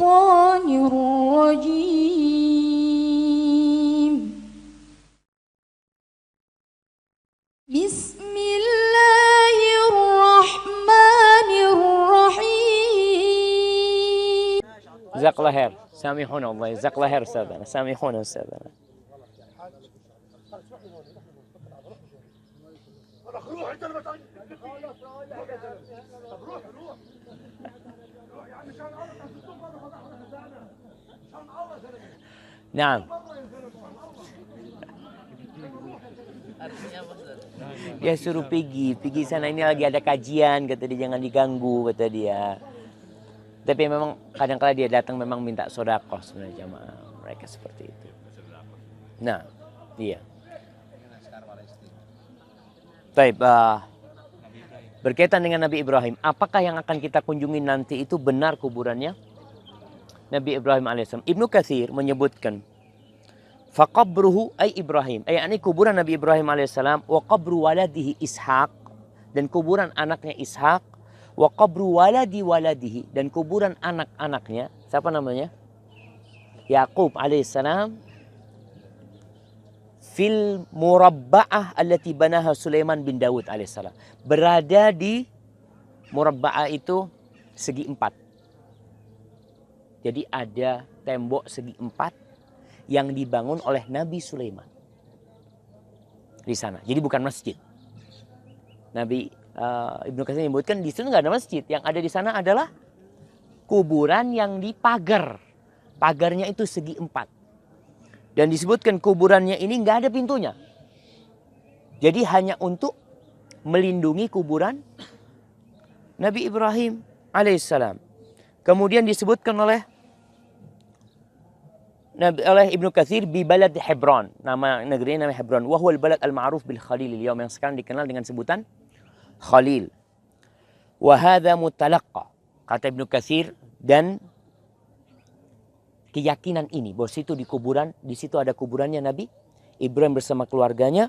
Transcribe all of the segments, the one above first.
الشيطان الرجيم بسم الله الرحمن الرحيم. جزاك الله خير. سامحونا والله. جزاك الله خير أستاذنا. سامحونا أستاذنا. Nah, dia suruh pergi sana, ini lagi ada kajian, kata dia, jangan diganggu, kata dia. Tapi memang kadang-kala dia datang memang minta sedekah sebenarnya jamaah mereka seperti itu. Nah, iya. Baik, berkaitan dengan Nabi Ibrahim, apakah yang akan kita kunjungi nanti itu benar kuburannya Nabi Ibrahim alaihissalam? Ibnu Katsir menyebutkan, faqabruhu ay Ibrahim, yakni kuburan Nabi Ibrahim alaihissalam, wa qabru waladihi Ishaq, dan kuburan anaknya Ishaq, wa qabru waladihi, dan kuburan anak-anaknya, siapa namanya? Yaqub alaihissalam, fil murabba'ah allati banaha Sulaiman bin Daud alaihissalam, berada di murabba'ah itu segi empat. Jadi ada tembok segi empat yang dibangun oleh Nabi Sulaiman di sana. Jadi bukan masjid. Nabi Ibnu Katsir menyebutkan di situ nggak ada masjid. Yang ada di sana adalah kuburan yang dipagar. Pagarnya itu segi empat. Dan disebutkan kuburannya ini nggak ada pintunya. Jadi hanya untuk melindungi kuburan Nabi Ibrahim alaihissalam. Kemudian disebutkan oleh Ibnu Katsir bi balad Hebron, nama negerinya namanya Hebron, wa huwa al-balad al-ma'ruf bil Khalil al-yawm, yang sekarang dikenal dengan sebutan Khalil. Wa hadha mutalaqqa, kata Ibnu Katsir, dan keyakinan ini bahwa situ di situ ada kuburannya Nabi Ibrahim bersama keluarganya,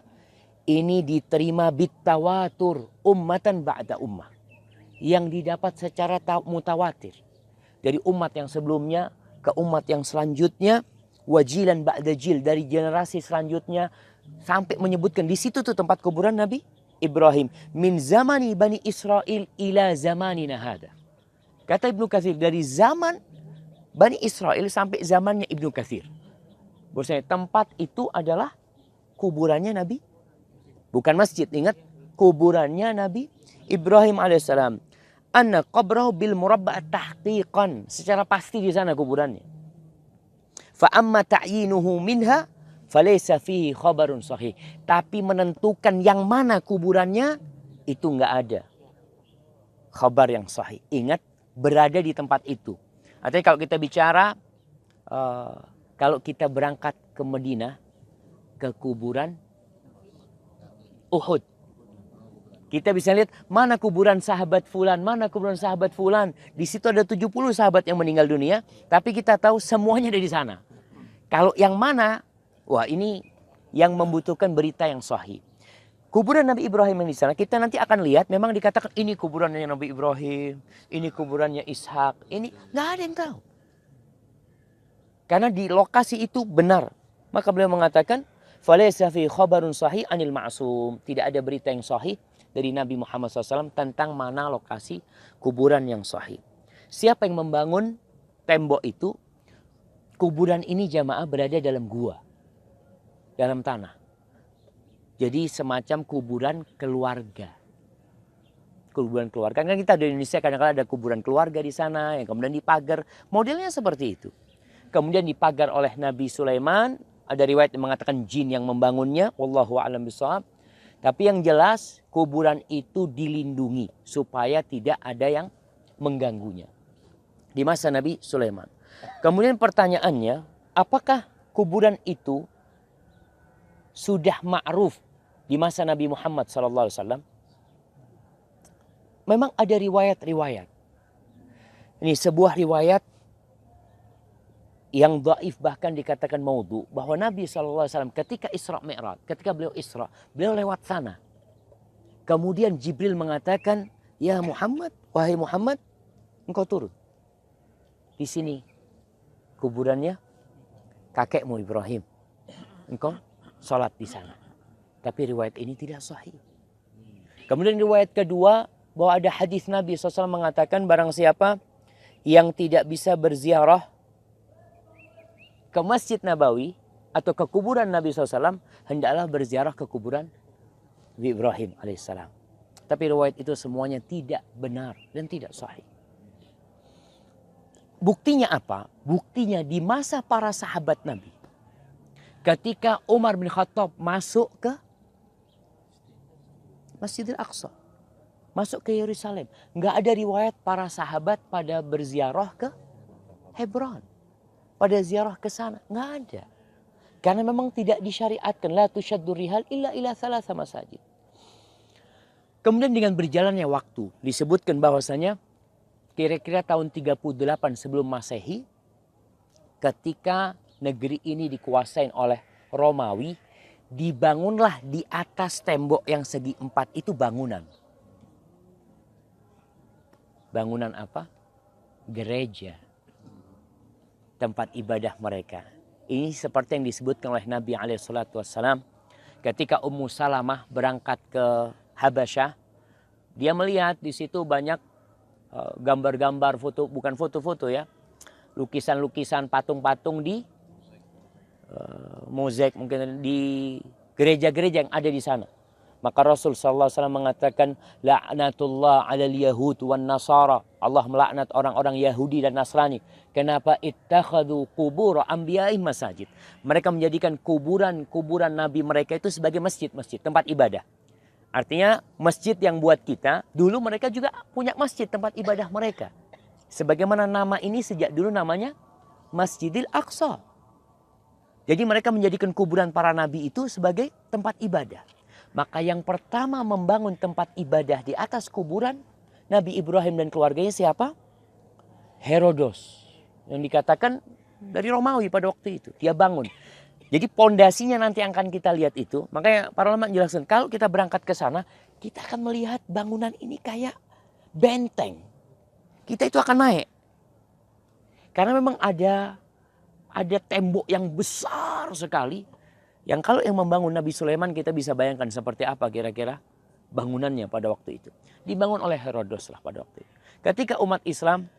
ini diterima bitawatur ummatan ba'da ummah, yang didapat secara mutawatir dari umat yang sebelumnya ke umat yang selanjutnya, wajilan ba'da jil, dari generasi selanjutnya, sampai menyebutkan di situ tuh tempat kuburan Nabi Ibrahim, min zamani Bani Israel ila zamanina hada. Kata Ibnu Katsir, dari zaman Bani Israel sampai zamannya Ibnu Katsir, bahwasanya tempat itu adalah kuburannya Nabi, bukan masjid, ingat, kuburannya Nabi Ibrahim alaihissalam. Anna qabrahu bil murabba' tahqiqan, secara pasti di sana kuburannya. Fa amma ta'yinuhu minha falaysa fihi khabarun sahih, tapi menentukan yang mana kuburannya itu enggak ada khabar yang sahih. Ingat, berada di tempat itu. Artinya kalau kita bicara kalau kita berangkat ke Madinah, ke kuburan Uhud, kita bisa lihat mana kuburan sahabat fulan, mana kuburan sahabat fulan. Di situ ada 70 sahabat yang meninggal dunia, tapi kita tahu semuanya ada di sana. Kalau yang mana, wah ini yang membutuhkan berita yang sahih. Kuburan Nabi Ibrahim yang di sana, kita nanti akan lihat memang dikatakan ini kuburannya Nabi Ibrahim, ini kuburannya Ishak, ini nggak ada yang tahu. Karena di lokasi itu benar. Maka beliau mengatakan, falaysa fi khabarun sahih anil ma'sum, tidak ada berita yang sahih dari Nabi Muhammad SAW tentang mana lokasi kuburan yang sahih. Siapa yang membangun tembok itu? Kuburan ini jamaah berada dalam gua, dalam tanah. Jadi semacam kuburan keluarga. Kuburan keluarga. Kan kita di Indonesia kadang-kadang ada kuburan keluarga di sana yang kemudian dipagar. Modelnya seperti itu. Kemudian dipagar oleh Nabi Sulaiman. Ada riwayat yang mengatakan jin yang membangunnya. Wallahu a'lam bishawab. Tapi yang jelas kuburan itu dilindungi supaya tidak ada yang mengganggunya di masa Nabi Sulaiman. Kemudian pertanyaannya, apakah kuburan itu sudah ma'ruf di masa Nabi Muhammad SAW? Memang ada riwayat-riwayat. Ini sebuah riwayat yang dhaif, bahkan dikatakan maudhu, bahwa Nabi SAW ketika Isra Mi'raj, ketika beliau Isra, beliau lewat sana. Kemudian Jibril mengatakan, ya Muhammad, wahai Muhammad, engkau turun di sini kuburannya kakekmu Ibrahim. Engkau sholat di sana. Tapi riwayat ini tidak sahih. Kemudian riwayat kedua, bahwa ada hadis Nabi SAW mengatakan barang siapa yang tidak bisa berziarah ke Masjid Nabawi atau ke kuburan Nabi SAW, hendaklah berziarah ke kuburan Nabi Ibrahim alaihissalam. Tapi riwayat itu semuanya tidak benar dan tidak sahih. Buktinya apa? Buktinya di masa para sahabat Nabi, ketika Umar bin Khattab masuk ke Masjidil Aqsa, masuk ke Yerusalem, nggak ada riwayat para sahabat pada berziarah ke Hebron, pada ziarah ke sana, nggak ada. Karena memang tidak disyariatkan, la tusyaddu rihal illa ila thalatha masajid. Kemudian dengan berjalannya waktu, disebutkan bahwasanya kira-kira tahun 38 sebelum Masehi, ketika negeri ini dikuasain oleh Romawi, dibangunlah di atas tembok yang segi 4 itu bangunan. Bangunan apa? Gereja. Tempat ibadah mereka. Ini seperti yang disebutkan oleh Nabi SAW ketika Ummu Salamah berangkat ke Habasyah. Dia melihat di situ banyak gambar-gambar foto, bukan foto-foto ya, lukisan-lukisan, patung-patung di mozaik, mungkin di gereja-gereja yang ada di sana. Maka Rasul SAW mengatakan, la'natullah alal yahud wan nasara. Allah melaknat orang-orang Yahudi dan Nasrani. Kenapa? Ittakhadhu qubur anbiya'i masajid. Mereka menjadikan kuburan-kuburan nabi mereka itu sebagai masjid-masjid, tempat ibadah. Artinya masjid yang buat kita, dulu mereka juga punya masjid, tempat ibadah mereka. Sebagaimana nama ini sejak dulu namanya Masjidil Aqsa. Jadi mereka menjadikan kuburan para nabi itu sebagai tempat ibadah. Maka yang pertama membangun tempat ibadah di atas kuburan Nabi Ibrahim dan keluarganya siapa? Herodos. Yang dikatakan dari Romawi pada waktu itu. Dia bangun. Jadi pondasinya nanti akan kita lihat itu. Makanya para ulama menjelaskan, kalau kita berangkat ke sana, kita akan melihat bangunan ini kayak benteng. Kita itu akan naik. Karena memang ada tembok yang besar sekali. Yang kalau yang membangun Nabi Sulaiman, kita bisa bayangkan seperti apa kira-kira bangunannya pada waktu itu. Dibangun oleh Herodos lah pada waktu itu. Ketika umat Islam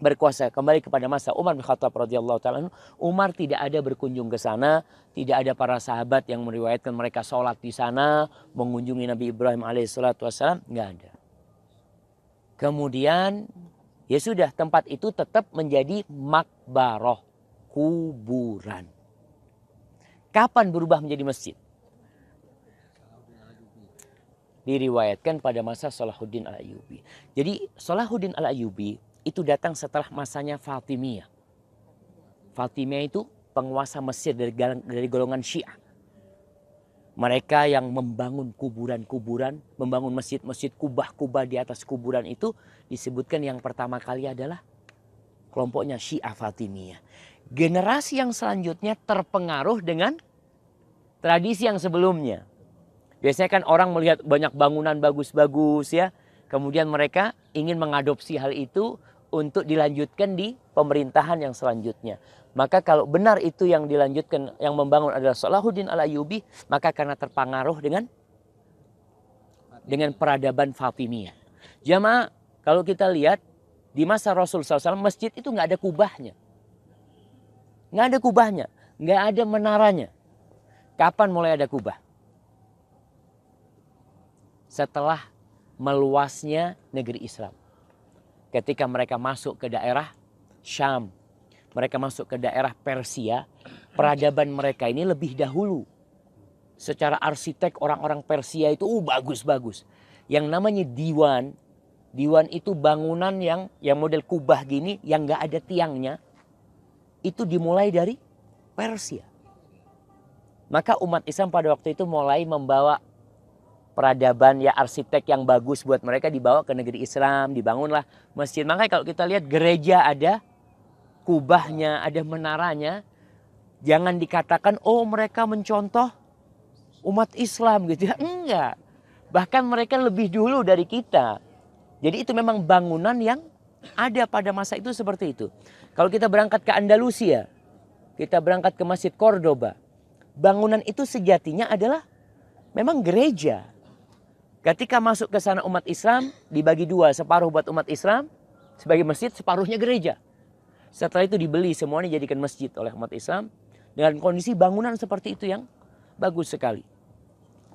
berkuasa kembali kepada masa Umar bin Khattab radhiyallahu taala, Umar tidak ada berkunjung ke sana, tidak ada para sahabat yang meriwayatkan mereka sholat di sana, mengunjungi Nabi Ibrahim alaihissalatu wassalam, nggak ada. Kemudian ya sudah, tempat itu tetap menjadi makbaroh, kuburan. Kapan berubah menjadi masjid? Diriwayatkan pada masa Salahuddin Al-Ayyubi. Jadi Salahuddin Al-Ayyubi itu datang setelah masanya Fatimiyah. Fatimiyah itu penguasa Mesir dari golongan Syiah. Mereka yang membangun kuburan-kuburan, membangun masjid-masjid, kubah-kubah di atas kuburan itu disebutkan yang pertama kali adalah kelompoknya Syiah Fatimiyah. Generasi yang selanjutnya terpengaruh dengan tradisi yang sebelumnya. Biasanya kan orang melihat banyak bangunan bagus-bagus ya. Kemudian mereka ingin mengadopsi hal itu untuk dilanjutkan di pemerintahan yang selanjutnya. Maka kalau benar itu yang dilanjutkan, yang membangun adalah Salahuddin Al-Ayyubi, maka karena terpengaruh dengan peradaban Fatimiyah. Jamaah, kalau kita lihat di masa Rasul SAW, masjid itu nggak ada kubahnya. Nggak ada kubahnya, nggak ada menaranya. Kapan mulai ada kubah? Setelah meluasnya negeri Islam. Ketika mereka masuk ke daerah Syam, mereka masuk ke daerah Persia, peradaban mereka ini lebih dahulu. Secara arsitek orang-orang Persia itu bagus-bagus. Yang namanya diwan. Diwan itu bangunan yang model kubah gini, yang nggak ada tiangnya. Itu dimulai dari Persia. Maka umat Islam pada waktu itu mulai membawa peradaban ya, arsitek yang bagus buat mereka, dibawa ke negeri Islam, dibangunlah masjid. Makanya kalau kita lihat gereja ada kubahnya, ada menaranya. Jangan dikatakan oh mereka mencontoh umat Islam gitu ya. Enggak. Bahkan mereka lebih dulu dari kita. Jadi itu memang bangunan yang ada pada masa itu seperti itu. Kalau kita berangkat ke Andalusia, kita berangkat ke Masjid Cordoba, bangunan itu sejatinya adalah memang gereja. Ketika masuk ke sana umat Islam dibagi dua, separuh buat umat Islam sebagai masjid, separuhnya gereja. Setelah itu dibeli semuanya dijadikan masjid oleh umat Islam dengan kondisi bangunan seperti itu yang bagus sekali.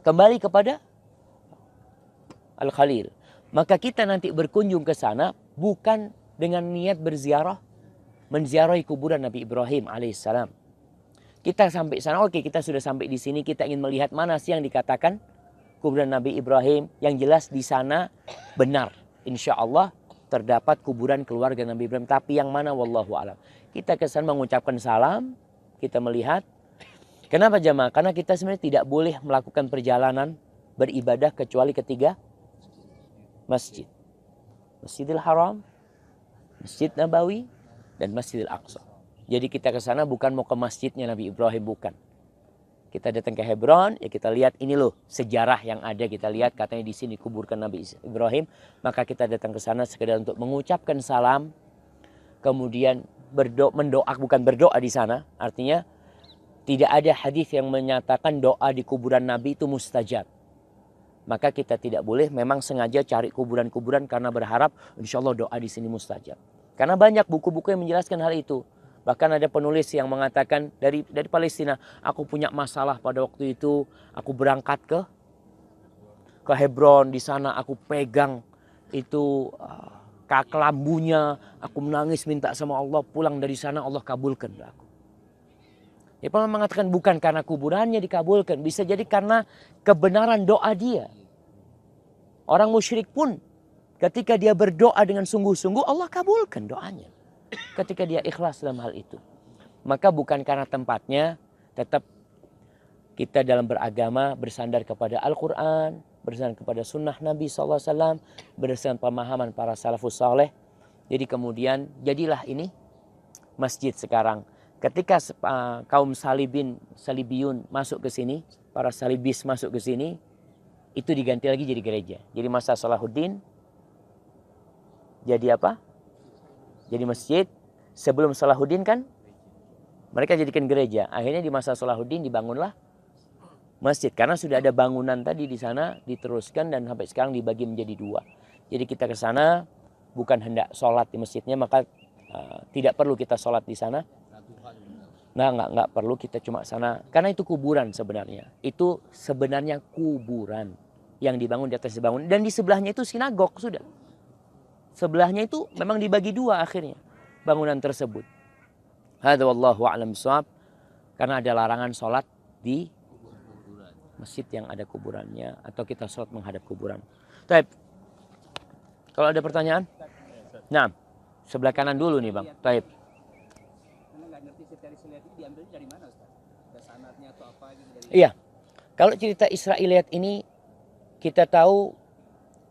Kembali kepada Al-Khalil. Maka kita nanti berkunjung ke sana bukan dengan niat berziarah, menziarahi kuburan Nabi Ibrahim alaihissalam. Kita sampai sana, oke, kita sudah sampai di sini, kita ingin melihat mana sih yang dikatakan kuburan Nabi Ibrahim. Yang jelas di sana benar, insya Allah terdapat kuburan keluarga Nabi Ibrahim. Tapi yang mana wallahu alam. Kita ke sana mengucapkan salam, kita melihat. Kenapa jamaah? Karena kita sebenarnya tidak boleh melakukan perjalanan beribadah kecuali ketiga masjid. Masjidil Haram, Masjid Nabawi, dan Masjidil Aqsa. Jadi kita ke sana bukan mau ke masjidnya Nabi Ibrahim, bukan. Kita datang ke Hebron, ya kita lihat ini loh sejarah yang ada, kita lihat katanya di sini kuburkan Nabi Ibrahim, maka kita datang ke sana sekedar untuk mengucapkan salam, kemudian mendoa, bukan berdoa di sana, artinya tidak ada hadis yang menyatakan doa di kuburan Nabi itu mustajab. Maka kita tidak boleh memang sengaja cari kuburan-kuburan karena berharap insya Allah doa di sini mustajab. Karena banyak buku-buku yang menjelaskan hal itu. Bahkan ada penulis yang mengatakan dari Palestina, aku punya masalah pada waktu itu, aku berangkat ke Hebron, di sana aku pegang itu kelambunya, aku menangis minta sama Allah, pulang dari sana Allah kabulkan aku. Ya, Paul mengatakan bukan karena kuburannya dikabulkan, bisa jadi karena kebenaran doa dia. Orang musyrik pun ketika dia berdoa dengan sungguh-sungguh Allah kabulkan doanya. Ketika dia ikhlas dalam hal itu. Maka bukan karena tempatnya, tetap kita dalam beragama bersandar kepada Al-Quran, bersandar kepada sunnah Nabi SAW, berdasarkan pemahaman para salafus saleh. Jadi kemudian jadilah ini masjid sekarang. Ketika kaum salibiyun masuk ke sini, para salibis masuk ke sini, itu diganti lagi jadi gereja. Jadi masa Salahuddin jadi apa? Jadi masjid. Sebelum Salahuddin kan mereka jadikan gereja. Akhirnya di masa Salahuddin dibangunlah masjid. Karena sudah ada bangunan tadi di sana, diteruskan dan sampai sekarang dibagi menjadi dua. Jadi kita ke sana bukan hendak sholat di masjidnya, maka tidak perlu kita sholat di sana. Nggak perlu, kita cuma sana. Karena itu kuburan sebenarnya. Itu sebenarnya kuburan yang dibangun di atas dibangun. Dan di sebelahnya itu sinagog sudah. Sebelahnya itu memang dibagi dua akhirnya bangunan tersebut. Hadza wallahu a'lam bishawab. Karena ada larangan sholat di masjid yang ada kuburannya atau kita sholat menghadap kuburan. Taib. Kalau ada pertanyaan? Nah, sebelah kanan dulu nih, Bang. Taib. Iya. Kalau cerita Israiliyat ini kita tahu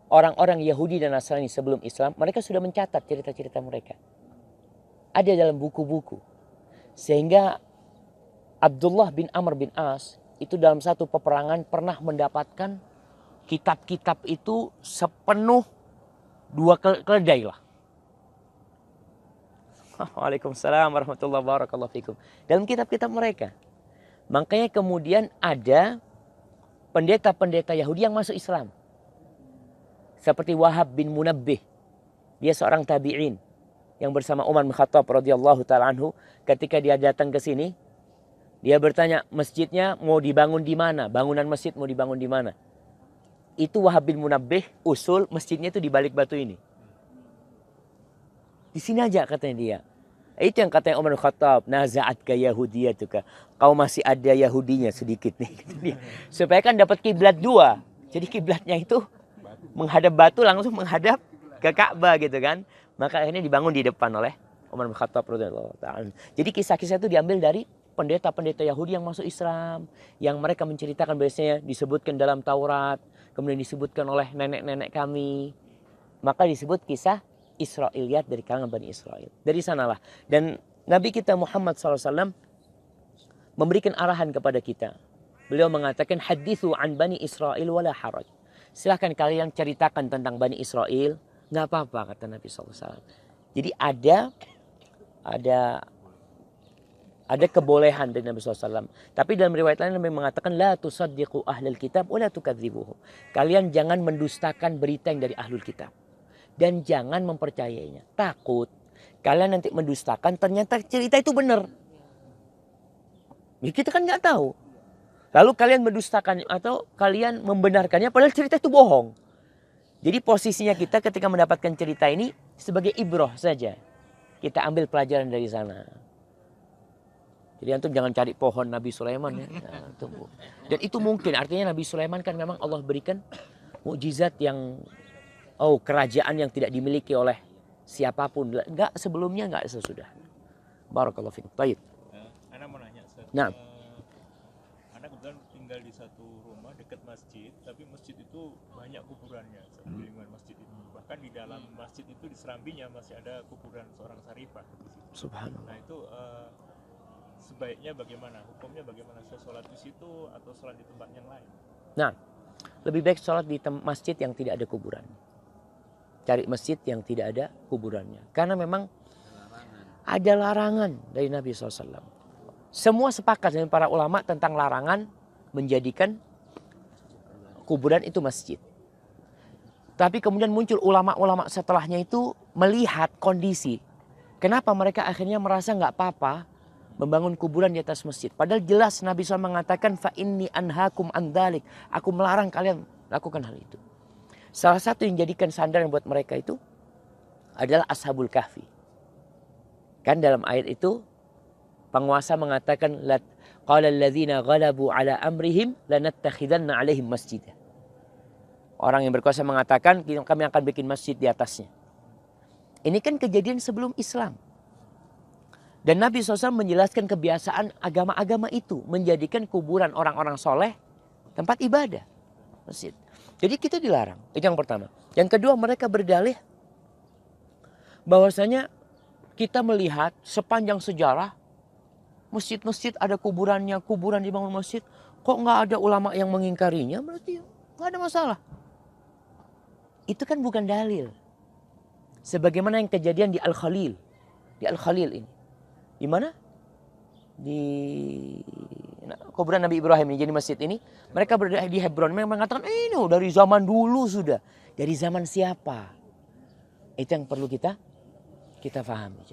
orang-orang Yahudi dan Nasrani sebelum Islam, mereka sudah mencatat cerita-cerita mereka. Ada dalam buku-buku. Sehingga Abdullah bin Amr bin As itu dalam satu peperangan pernah mendapatkan kitab-kitab itu sepenuh 2 keledai lah. Waalaikumsalam warahmatullahi wabarakatuh. Dalam kitab-kitab mereka. Makanya kemudian ada pendeta-pendeta Yahudi yang masuk Islam. Seperti Wahab bin Munabbih. Dia seorang tabi'in yang bersama Umar bin Khattab radhiyallahu taala anhu, ketika dia datang ke sini, dia bertanya, masjidnya mau dibangun di mana? Bangunan masjid mau dibangun di mana? Itu Wahab bin Munabbih, usul masjidnya itu di balik batu ini. Di sini aja katanya dia. Itu yang katanya Umar bin Khattab, naza'at ka yahudiyatuka. Kau masih ada Yahudinya sedikit nih. Supaya kan dapat kiblat 2. Jadi kiblatnya itu menghadap batu, langsung menghadap ke Ka'bah gitu kan. Maka akhirnya dibangun di depan oleh Umar bin Khattab radhiyallahu ta'ala. Jadi kisah-kisah itu diambil dari pendeta-pendeta Yahudi yang masuk Islam, yang mereka menceritakan biasanya disebutkan dalam Taurat, kemudian disebutkan oleh nenek-nenek kami. Maka disebut kisah Israiliyat dari kalangan Bani Israel. Dari sanalah. Dan Nabi kita Muhammad SAW memberikan arahan kepada kita. Beliau mengatakan, hadithu an Bani Israel wala haraj. Silahkan kalian ceritakan tentang Bani Israel. Nggak apa-apa, kata Nabi SAW. Jadi ada kebolehan dari Nabi SAW. Tapi dalam riwayat lain Nabi mengatakan la tusaddiqu ahlul kitab wa la tukadzibuhum. Kalian jangan mendustakan berita yang dari ahlul kitab dan jangan mempercayainya. Takut kalian nanti mendustakan ternyata cerita itu benar. Ya, kita kan nggak tahu. Lalu kalian mendustakannya atau kalian membenarkannya padahal cerita itu bohong. Jadi posisinya kita ketika mendapatkan cerita ini sebagai ibroh saja. Kita ambil pelajaran dari sana. Jadi antum jangan cari pohon Nabi Sulaiman ya. Nah, tunggu. Dan itu mungkin artinya Nabi Sulaiman kan memang Allah berikan mukjizat yang kerajaan yang tidak dimiliki oleh siapapun. Enggak sebelumnya, enggak sesudah. Barakallahu fiikum. Baik. Ana mau nanya, Nah. Ana kebetulan tinggal di satu rumah dekat masjid, tapi masjid itu banyak kuburannya di lingkungan masjid itu. Bahkan di dalam masjid itu di serambinya masih ada kuburan seorang sarifah di situ. Subhanallah. Nah itu sebaiknya bagaimana? Hukumnya bagaimana? Saya sholat di situ atau sholat di tempat yang lain? Nah, lebih baik sholat di masjid yang tidak ada kuburan. Cari masjid yang tidak ada kuburannya. Karena memang ada larangan dari Nabi SAW. Semua sepakat dengan para ulama tentang larangan menjadikan kuburan itu masjid. Tapi kemudian muncul ulama-ulama setelahnya itu melihat kondisi. Kenapa mereka akhirnya merasa nggak apa-apa membangun kuburan di atas masjid. Padahal jelas Nabi SAW mengatakan fa inni anhakum an dzalik. Aku melarang kalian lakukan hal itu. Salah satu yang jadikan sandaran buat mereka itu adalah Ashabul Kahfi. Kan dalam ayat itu penguasa mengatakan qala alladzina ghalabu ala amrihim lanattakhidanna alaihim masjidah. Orang yang berkuasa mengatakan kami akan bikin masjid di atasnya. Ini kan kejadian sebelum Islam. Dan Nabi SAW menjelaskan kebiasaan agama-agama itu. Menjadikan kuburan orang-orang soleh tempat ibadah. Masjid. Jadi kita dilarang. Itu yang pertama. Yang kedua mereka berdalih bahwasanya kita melihat sepanjang sejarah masjid-masjid ada kuburannya, kuburan dibangun masjid. Kok nggak ada ulama yang mengingkarinya? Berarti nggak ada masalah. Itu kan bukan dalil. Sebagaimana yang kejadian di Al-Khalil. Di Al-Khalil ini. Di mana? Di kuburan Nabi Ibrahim ini. Jadi masjid ini. Mereka berada di Hebron. Mereka mengatakan ini dari zaman dulu sudah. Dari zaman siapa? Itu yang perlu kita pahami.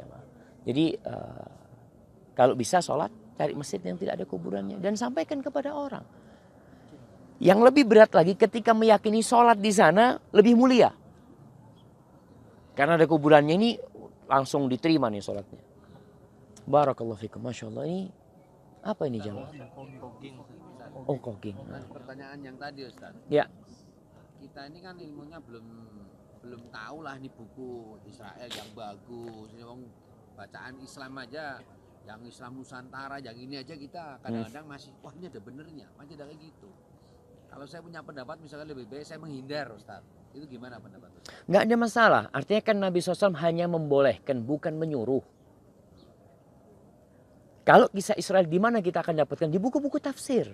Jadi kalau bisa sholat. Cari masjid yang tidak ada kuburannya. Dan sampaikan kepada orang. Yang lebih berat lagi ketika meyakini sholat di sana lebih mulia. Karena ada kuburannya ini langsung diterima nih sholatnya. Barakallahu fikum. Masya Allah, ini apa ini jamaah? Oh, koking. Pertanyaan yang tadi Ustaz. Ya. Kita ini kan ilmunya belum tahu lah nih buku Israel yang bagus. Ini bacaan Islam aja, yang Islam Nusantara, yang ini aja kita kadang-kadang masih wah ini ada benernya, masih ada kayak gitu. Kalau saya punya pendapat misalnya lebih baik saya menghindar Ustaz. Itu gimana pendapat Ustaz? Nggak ada masalah. Artinya kan Nabi SAW hanya membolehkan, bukan menyuruh. Kalau kisah Israel di mana kita akan dapatkan? Di buku-buku tafsir.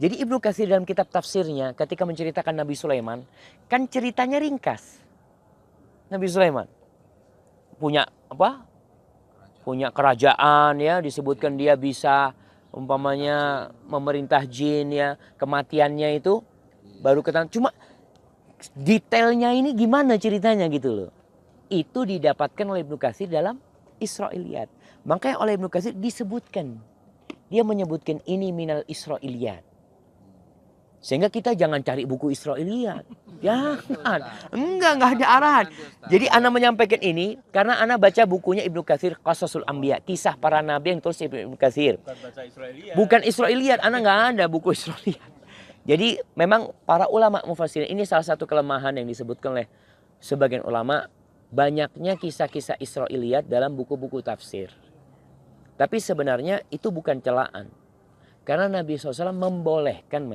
Jadi Ibnu Katsir dalam kitab tafsirnya ketika menceritakan Nabi Sulaiman, kan ceritanya ringkas. Nabi Sulaiman punya apa? Punya kerajaan ya, disebutkan dia bisa umpamanya memerintah jin ya, kematiannya itu baru ketahuan. Cuma detailnya ini gimana ceritanya gitu loh. Itu didapatkan oleh Ibnu Katsir dalam Israiliyat. Makanya oleh Ibnu Katsir disebutkan. Dia menyebutkan ini minal Israiliyat. Sehingga kita jangan cari buku Israiliyat. Jangan. Enggak ada arahan. Jadi Ana menyampaikan ini karena Ana baca bukunya Ibnu Katsir Qasasul Anbiya, kisah para nabi yang tulis Ibnu Katsir. Bukan baca Israiliyat. Bukan Israiliyat, Ana nggak ada buku Israiliyat. Jadi memang para ulama mufassirin ini salah satu kelemahan yang disebutkan oleh sebagian ulama, banyaknya kisah-kisah Israiliyat dalam buku-buku tafsir. Tapi sebenarnya itu bukan celaan. Karena Nabi SAW membolehkan